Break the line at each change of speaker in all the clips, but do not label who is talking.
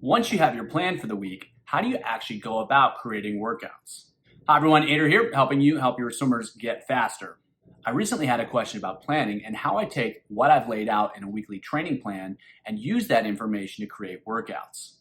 Once you have your plan for the week, how do you actually go about creating workouts? Hi everyone, Andrew here, helping you help your swimmers get faster. I recently had a question about planning and how I take what I've laid out in a weekly training plan and use that information to create workouts.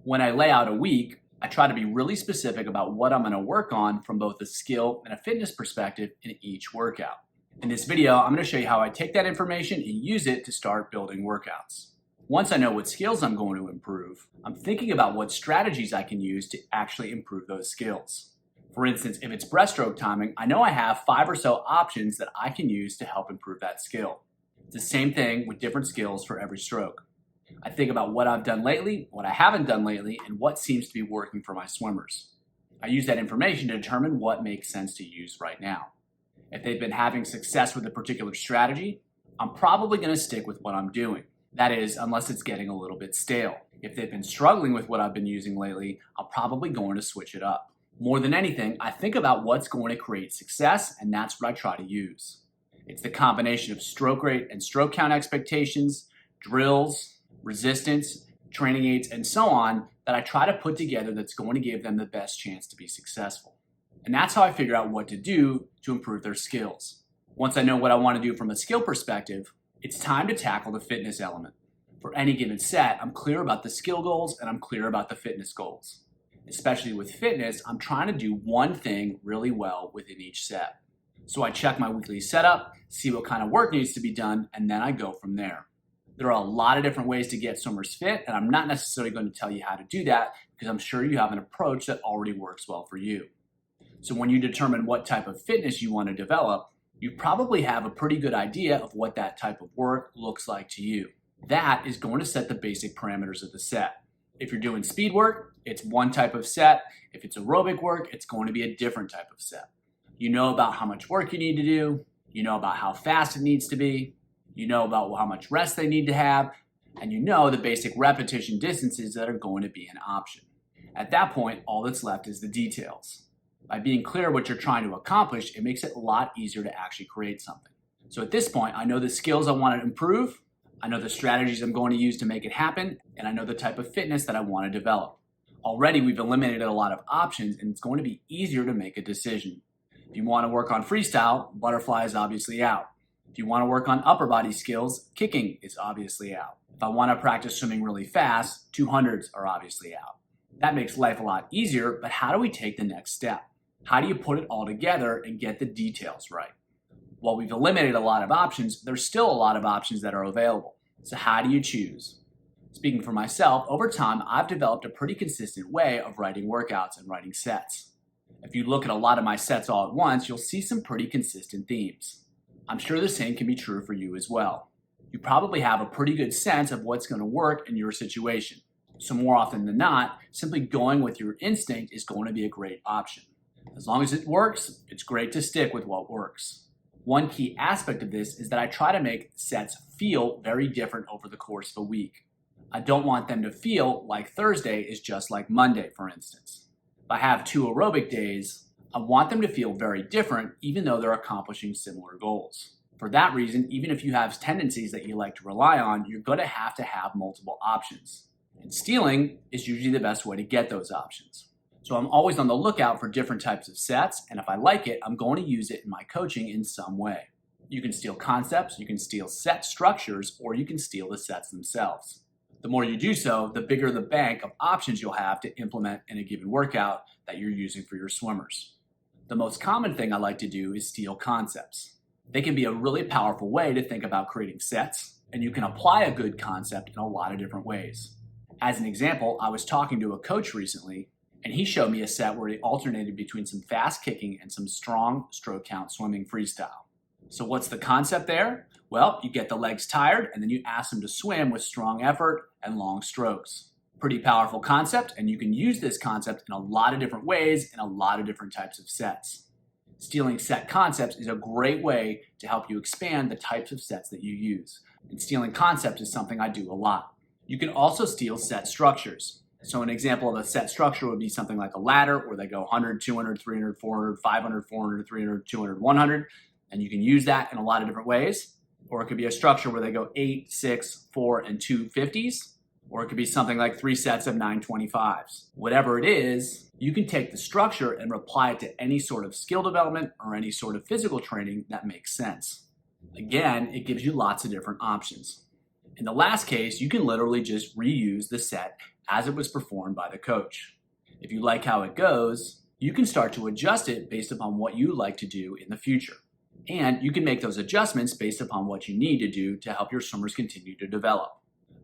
When I lay out a week, I try to be really specific about what I'm going to work on from both a skill and a fitness perspective in each workout. In this video, I'm going to show you how I take that information and use it to start building workouts. Once I know what skills I'm going to improve, I'm thinking about what strategies I can use to actually improve those skills. For instance, if it's breaststroke timing, I know I have 5 or so options that I can use to help improve that skill. It's the same thing with different skills for every stroke. I think about what I've done lately, what I haven't done lately, and what seems to be working for my swimmers. I use that information to determine what makes sense to use right now. If they've been having success with a particular strategy, I'm probably going to stick with what I'm doing. That is, unless it's getting a little bit stale. If they've been struggling with what I've been using lately, I'm probably going to switch it up. More than anything, I think about what's going to create success, and that's what I try to use. It's the combination of stroke rate and stroke count expectations, drills, resistance, training aids, and so on that I try to put together that's going to give them the best chance to be successful. And that's how I figure out what to do to improve their skills. Once I know what I want to do from a skill perspective, it's time to tackle the fitness element. For any given set, I'm clear about the skill goals and I'm clear about the fitness goals. Especially with fitness, I'm trying to do one thing really well within each set. So I check my weekly setup, see what kind of work needs to be done, and then I go from there. There are a lot of different ways to get swimmers fit, and I'm not necessarily going to tell you how to do that because I'm sure you have an approach that already works well for you. So when you determine what type of fitness you want to develop, you probably have a pretty good idea of what that type of work looks like to you. That is going to set the basic parameters of the set. If you're doing speed work, it's one type of set. If it's aerobic work, it's going to be a different type of set. You know about how much work you need to do. You know about how fast it needs to be. You know about how much rest they need to have. And you know the basic repetition distances that are going to be an option. At that point, all that's left is the details. By being clear what you're trying to accomplish, it makes it a lot easier to actually create something. So at this point, I know the skills I want to improve, I know the strategies I'm going to use to make it happen, and I know the type of fitness that I want to develop. Already, we've eliminated a lot of options, and it's going to be easier to make a decision. If you want to work on freestyle, butterfly is obviously out. If you want to work on upper body skills, kicking is obviously out. If I want to practice swimming really fast, 200s are obviously out. That makes life a lot easier, but how do we take the next step? How do you put it all together and get the details right? While we've eliminated a lot of options, there's still a lot of options that are available. So how do you choose? Speaking for myself, over time, I've developed a pretty consistent way of writing workouts and writing sets. If you look at a lot of my sets all at once, you'll see some pretty consistent themes. I'm sure the same can be true for you as well. You probably have a pretty good sense of what's going to work in your situation. So more often than not, simply going with your instinct is going to be a great option. As long as it works, it's great to stick with what works. One key aspect of this is that I try to make sets feel very different over the course of a week. I don't want them to feel like Thursday is just like Monday, for instance. If I have 2 aerobic days, I want them to feel very different even though they're accomplishing similar goals. For that reason, even if you have tendencies that you like to rely on, you're going to have multiple options. And stealing is usually the best way to get those options. So I'm always on the lookout for different types of sets, and if I like it, I'm going to use it in my coaching in some way. You can steal concepts, you can steal set structures, or you can steal the sets themselves. The more you do so, the bigger the bank of options you'll have to implement in a given workout that you're using for your swimmers. The most common thing I like to do is steal concepts. They can be a really powerful way to think about creating sets, and you can apply a good concept in a lot of different ways. As an example, I was talking to a coach recently, and he showed me a set where he alternated between some fast kicking and some strong stroke count swimming freestyle. So what's the concept there? Well, you get the legs tired and then you ask them to swim with strong effort and long strokes. Pretty powerful concept, and you can use this concept in a lot of different ways in a lot of different types of sets. Stealing set concepts is a great way to help you expand the types of sets that you use. And stealing concepts is something I do a lot. You can also steal set structures. So an example of a set structure would be something like a ladder where they go 100, 200, 300, 400, 500, 400, 300, 200, 100. And you can use that in a lot of different ways. Or it could be a structure where they go 8, 6, 4, and 2 50s. Or it could be something like 3 sets of 925s. Whatever it is, you can take the structure and apply it to any sort of skill development or any sort of physical training that makes sense. Again, it gives you lots of different options. In the last case, you can literally just reuse the set as it was performed by the coach. If you like how it goes, you can start to adjust it based upon what you like to do in the future. And you can make those adjustments based upon what you need to do to help your swimmers continue to develop.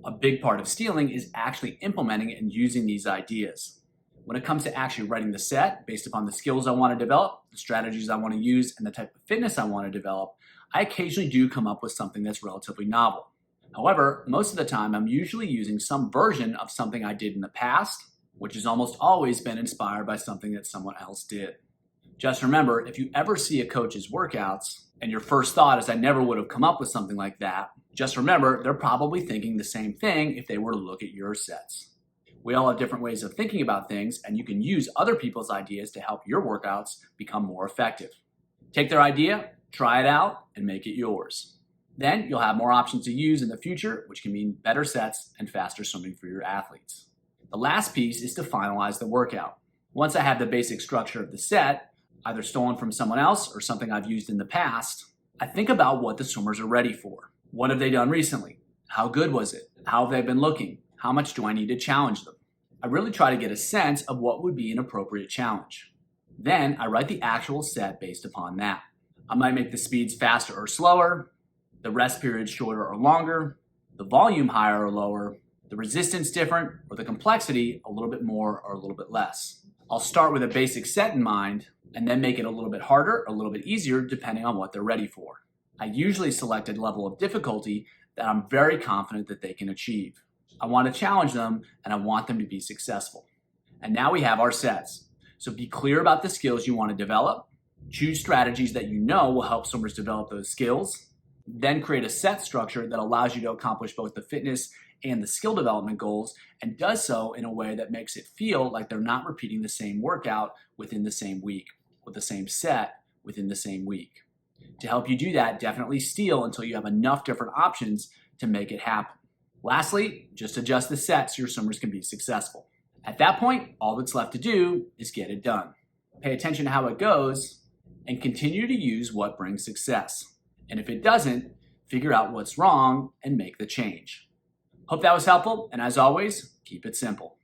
A big part of stealing is actually implementing and using these ideas. When it comes to actually writing the set based upon the skills I want to develop, the strategies I want to use, and the type of fitness I want to develop, I occasionally do come up with something that's relatively novel. However, most of the time I'm usually using some version of something I did in the past, which has almost always been inspired by something that someone else did. Just remember, if you ever see a coach's workouts and your first thought is I never would have come up with something like that, just remember they're probably thinking the same thing if they were to look at your sets. We all have different ways of thinking about things, and you can use other people's ideas to help your workouts become more effective. Take their idea, try it out, and make it yours. Then you'll have more options to use in the future, which can mean better sets and faster swimming for your athletes. The last piece is to finalize the workout. Once I have the basic structure of the set, either stolen from someone else or something I've used in the past, I think about what the swimmers are ready for. What have they done recently? How good was it? How have they been looking? How much do I need to challenge them? I really try to get a sense of what would be an appropriate challenge. Then I write the actual set based upon that. I might make the speeds faster or slower, the rest periods shorter or longer, the volume higher or lower, the resistance different, or the complexity a little bit more or a little bit less. I'll start with a basic set in mind and then make it a little bit harder, a little bit easier, depending on what they're ready for. I usually select a level of difficulty that I'm very confident that they can achieve. I want to challenge them and I want them to be successful. And now we have our sets. So be clear about the skills you want to develop, choose strategies that you know will help swimmers develop those skills, then create a set structure that allows you to accomplish both the fitness and the skill development goals, and does so in a way that makes it feel like they're not repeating the same workout within the same week, with the same set within the same week. To help you do that, definitely steal until you have enough different options to make it happen. Lastly, just adjust the set so your swimmers can be successful. At that point, all that's left to do is get it done. Pay attention to how it goes and continue to use what brings success. And if it doesn't, figure out what's wrong and make the change. Hope that was helpful, and as always, keep it simple.